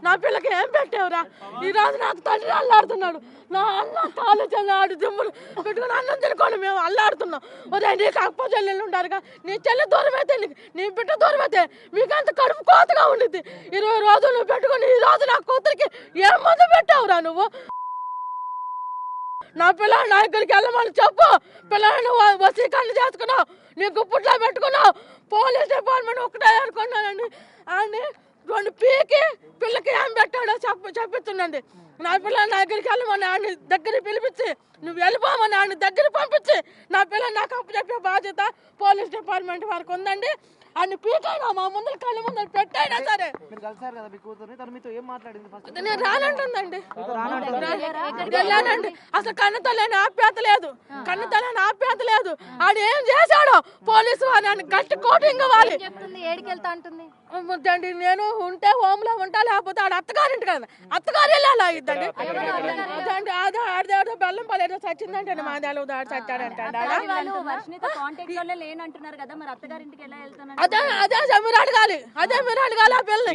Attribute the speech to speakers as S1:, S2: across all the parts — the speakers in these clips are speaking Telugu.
S1: నా పిల్లకి ఏం పెట్టావురా? ఈ రోజు నాకు తండ్రి అల్లాడుతున్నాడు. నా అన్న కాలు చెల్లాడు దిమ్ములు పెట్టుకుని అన్నం తినుకోండి మేము అల్లాడుతున్నాం. ఉదయం నీకు అప్ప చెల్లెళ్ళు ఉంటారుగా, నీ చెల్లి దూరం అయితే నీ బిడ్డ దూరం అయితే మీకు అంత కడుపు కోతగా ఉండిద్ది. 20 రోజులు నువ్వు పెట్టుకుని ఈ రోజు నా కూతురికి ఏం మందు పెట్టావురా నువ్వు? నా పిల్లలు నాయకులకి వెళ్ళమని చెప్పు. పిల్లలను వసీకరణ చేసుకున్నావు, నీ గుప్పుట్లో పెట్టుకున్నావు. పోలీస్ డిపార్ట్మెంట్ ఒకటే అనుకున్నానండి. అని 2 పీకి పిల్లకి ఏం పెట్టాడో చెప్పించుండండి. నా పిల్లలు నాయకులకి వెళ్ళమని ఆయన దగ్గర పిలిపించి నువ్వు వెళ్ళిపోమని ఆయన దగ్గర పంపించి నా పిల్లలు నాకు అప్పు చెప్పే బాధ్యత పోలీస్ డిపార్ట్మెంట్ వరకు ఉందండి. అని పీకైనా మా ముందర కళ్ళ ముందర పెట్టైనా సరే నేను రానంటుందండి. వెళ్ళానండి. అసలు కన్నతో లేని ఆప్యాత లేదు, కన్నతో లేని ఆప్యాత లేదు. ఆడు ఏం చేశాడో పోలీసు వారిని గట్టి కోటింగ్ వాలి అండి. నేను ఉంటే హోమ్లో ఉంటా, లేకపోతే ఆడ అత్తగారింటి కదా, అత్తగారు వెళ్ళాలి ఇద్దండి. అదండి ఆడదేదో బెల్లం పలేదో చచ్చిందంటే మా దేలు దాడి చచ్చాడంటే అదే అదే మీరు అడగాలి, అదే మీరు అడగాలి. ఆ పిల్లని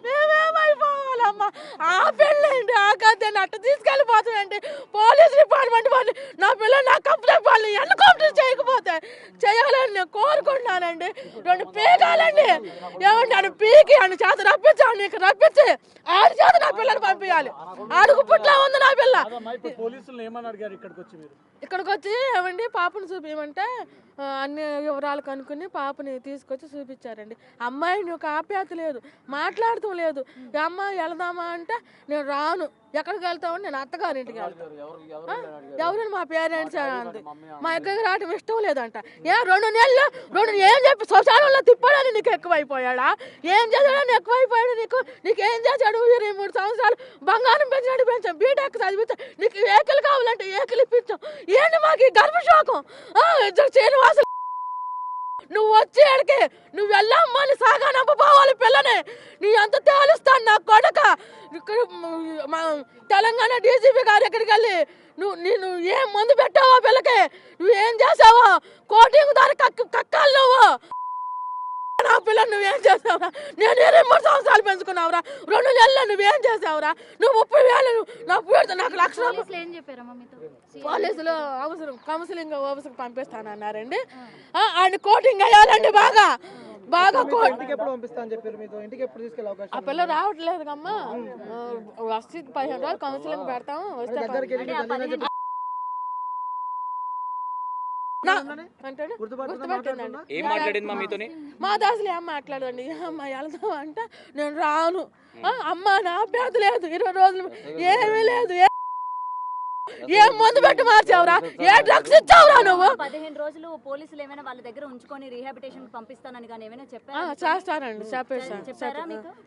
S1: మేమేమైపోవాలమ్మా? ఆ పెళ్ళండి ఆ కథని అట్ట తీసుకెళ్ళిపోతానండి పోలీస్ డిపార్ట్మెంట్ వాళ్ళు. నా పిల్లలు నా కప్పు చెప్పాలి, ఎన్కౌంటర్ చేయకపోతే చేయాలని నేను కోరుకుంటున్నానండి. 2 పీకాలండి. ఏమంటే ఆడు పీకి అని చేత రప్పించాను, నీకు రప్పించి ఆడి చేత నా పిల్లలు పంపించాలి. ఆడుకు పుట్లా ఉంది నా పిల్ల. ఇక్కడికి వచ్చి ఏమండి పాపను చూపించమంటే అన్ని వివరాలు కనుక్కుని పాపని తీసుకొచ్చి చూపించారండి. అమ్మాయిని ఒక ఆప్యాత లేదు, మాట్లాడుతూ లేదు. అమ్మాయి వెళదామా అంటే నేను రాను. ఎక్కడికి వెళ్తామని నేను అత్తగారింటికి వెళ్తాను. ఎవరైనా మా పేరెంట్స్ అంది. మా ఎక్కడికి రావటం ఇష్టం లేదంట. 2 నెలలు ఏం చెప్పి శ్మశానంలో తిప్పాడని నీకు ఎక్కువైపోయాడా? ఏం చేశాడని ఎక్కువైపోయాడు నీకు? నీకేం చేశాడు? 23 సంవత్సరాలు బంగారం పెంచినట్టు పెంచాం, బీటెక్ చదివించాం, నీకు ఏకలు కావాలంటే ఏకలు ఇప్పించాం. ఏంటి మాకు ఈ గర్భశోకం? శ్రీనివాసు నువ్వు వచ్చి అడిగి నువ్వు వెళ్ళమ్మని సాగా నమ్మపోవాలి పిల్లని. నీ అంత తేలుస్తాను నా కొడక. తెలంగాణ డీజీపీ గారు ఎక్కడికి వెళ్ళి నువ్వు ఏం మందు పెట్టావో పిల్లకి, నువ్వేం చేసావో కోటింగ్ దారి కక్కాలి నువ్వు. నా పిల్లలు నువ్వేం చేసావురా? నేను 23 సంవత్సరాలు పెంచుకున్నావురా. 2 నెలలు నువ్వేం చేసావురా? నువ్వు 30,000 నాకు 1 లక్ష పోలీసులు అవసరం కౌన్సిలింగ్ ఆఫీస్కి పంపిస్తానన్నారండి. ఆయన కోటింగ్ అయ్యాలండి బాగా బాగా. ఆ పిల్ల రావట్లేదు కమ్మా. వచ్చి 15 రోజులు కౌన్సిలింగ్ పెడతాం. వస్తే మా దాసులు ఏం మాట్లాడండి. అమ్మాయి వెళ్తాం అంటే నేను రాను. అమ్మ నా అభ్యర్థ లేదు, 20 రోజులు ఏమీ లేదు. ఏం మందు పెట్టి మార్చావురా? ఏ డ్రగ్స్ ఇచ్చావురా నువ్వు?
S2: 15 రోజులు పోలీసులు ఏమైనా వాళ్ళ దగ్గర ఉంచుకొని రీహాబిలిటేషన్ పంపిస్తానని కానీ ఏమైనా చెప్పారా?
S1: చేస్తారండి,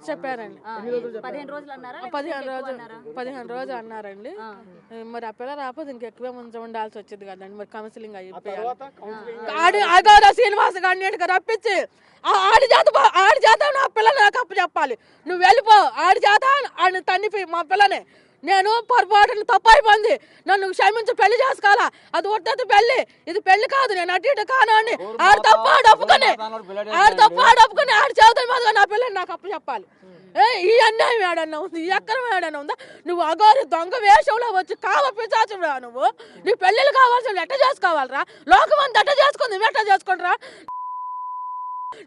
S1: చెప్పారండి.
S2: 15 రోజులు అన్నారా?
S1: 15 రోజులు అన్నారండి. మరి ఆ పిల్ల రాకపోతే ఇంకెక్కువే ఉండాల్సి వచ్చింది కదండి. మరి కౌన్సిలింగ్ అయిపోయారు. అగౌరవ శ్రీనివాస గారిని రప్పించి ఆడి చేత నా పిల్లలు నాకు అప్పు చెప్పాలి. నువ్వు వెళ్ళిపో, ఆడి చేత ఆయన తన్నిపోయి మా పిల్లని. నేను పొరపాటును తప్పు అయిపోయింది, నన్ను క్షమించి పెళ్లి చేసుకోవాలా. అది ఒట్టది పెళ్లి, ఇది పెళ్లి కాదు. నేను అటు ఇటు కాను అని ఆడు తప్పు ఆడొప్పుకొని ఆడి చేతుల మీద నా పిల్లని నాకు అప్పు చెప్పాలి. ఈ అన్యాయం ఏడన్నా ఉంది, ఈ అక్రమం ఏడన్నా ఉందా? నువ్వు అగోరి దొంగ వేషంలో వచ్చి పిచాచురా నువ్వు. నీ పెళ్ళిళ్ళు కావాల్సిన ఎట్ట చేసుకోవాలరా? లోకం అంతా ఎట్ట చేసుకుంది, నువ్వు ఎట్ట చేసుకుంటారా?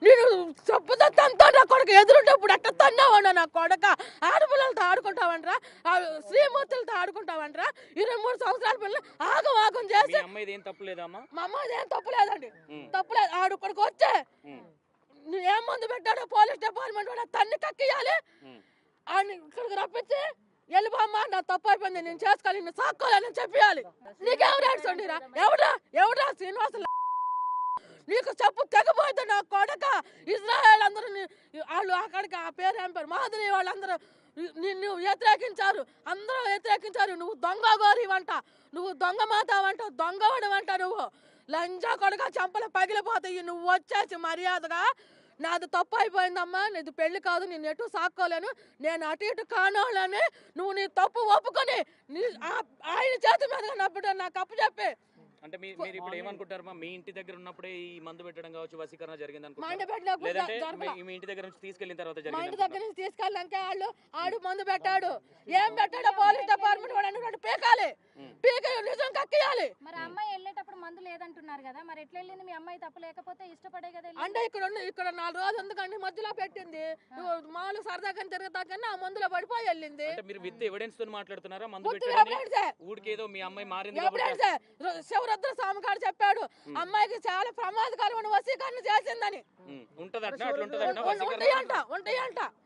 S1: నేను చెప్పుతంతా నా కొడుకు ఎదురుంటప్పుడు ఎట్ట తన్నావన్నా నా కొడక. ఆడపిల్లలతో ఆడుకుంటావంటరా, శ్రీమూర్తులతో ఆడుకుంటావంటరా. 23 సంవత్సరాల పిల్లలు ఆగం చేసి మా అమ్మాయిది ఏం తప్పులేదండి, తప్పులేదు. ఆడు ఇక్కడికి వచ్చే నువ్వు ఏం మందు పెట్టాడో పోలీస్ డిపార్ట్మెంట్ కూడా తన్ని కక్కియాలి. అని ఇక్కడికి రప్పించి వెళ్ళిపోమ్మా, నా తప్పు అయిపోయింది, నేను చేసుకోవాలి, నేను సాక్కోవాలని చెప్పాలి. నీకెవరు ఏడ్చండిరా? ఎవడా శ్రీనివాసులు? నీకు చెప్పు తెగపోయింది నా కొడక. ఇజ్రాయెల్ అందరూ వాళ్ళు అక్కడికి ఆ పేరు ఏం పేరు మాదిరి వాళ్ళందరూ నిన్ను వ్యతిరేకించారు, అందరూ వ్యతిరేకించారు. నువ్వు దొంగ గోరి వంట, నువ్వు దొంగ మాత వంట, దొంగవాడు వంట. నువ్వు లంజా కొడక, చెంపలు పగిలిపోతాయి. నువ్వు వచ్చేసి మర్యాదగా నాది తప్పు అయిపోయిందమ్మా, నీది పెళ్లి కాదు, నేను ఎటు సాక్కోలేను, నేను అటు ఇటు కానోళ్ళని నువ్వు నీ తప్పు ఒప్పుకొని ఆయన చేతి మీద నా బిడ్డ నాకు అప్పు చెప్పి
S3: అంటే మీరు ఇప్పుడు ఏమనుకుంటారు మీ ఇంటి దగ్గర ఉన్నప్పుడే ఈ మందు పెట్టడం కావచ్చు వసీకరణ జరిగింది
S1: మా ఇంటి
S3: అనుకుంటారు
S1: పెట్టినప్పుడు
S3: లేదంటే
S1: జరగల.
S3: మీ ఇంటి దగ్గర నుంచి తీసుకెళ్లిన తర్వాత
S1: మా ఇంటి
S3: జరిగింది
S1: దగ్గర నుంచి తీసుకెళ్ళాక ఆడు మందు పెట్టాడు. ఏం పెట్టాడో పోలీస్ డిపార్ట్మెంట్ వాడు అన్ని పీకాలి, పీక నిజం కక్కియాలి.
S4: మరి అమ్మాయి వెళ్ళేటప్పుడు మందు లేదంటున్నారు కదా, మరి ఎట్లా వెళ్ళింది? మీ అమ్మాయి తప్పు లేకపోతే ఇష్టపడే కదా వెళ్ళింది.
S1: అంటే ఇక్కడ 4 రోజులు ఎందుకండి మధ్యలో పెట్టింది. మామూలు సరదాగా తిరుగుతాకన్నా ఆ మందులో పడిపోయి వెళ్ళింది.
S3: అంటే మీరు విత్ ఎవిడెన్స్ తో మాట్లాడుతున్నారా మందు
S1: గుర్తు
S3: పెట్టారని
S1: ఎవిడెన్సే.
S3: ఊడికి ఏదో మీ అమ్మాయి మారింది కాబట్టి
S1: ఎవిడెన్సే. శివరుద్ర స్వామి గారు చెప్పాడు అమ్మాయికి చాలా ప్రమాదకరమైన వశీకరణ చేసిందని.
S3: ఉంటదట అట్లా ఉంటదట వసీకరణ
S1: ఉంటాయంట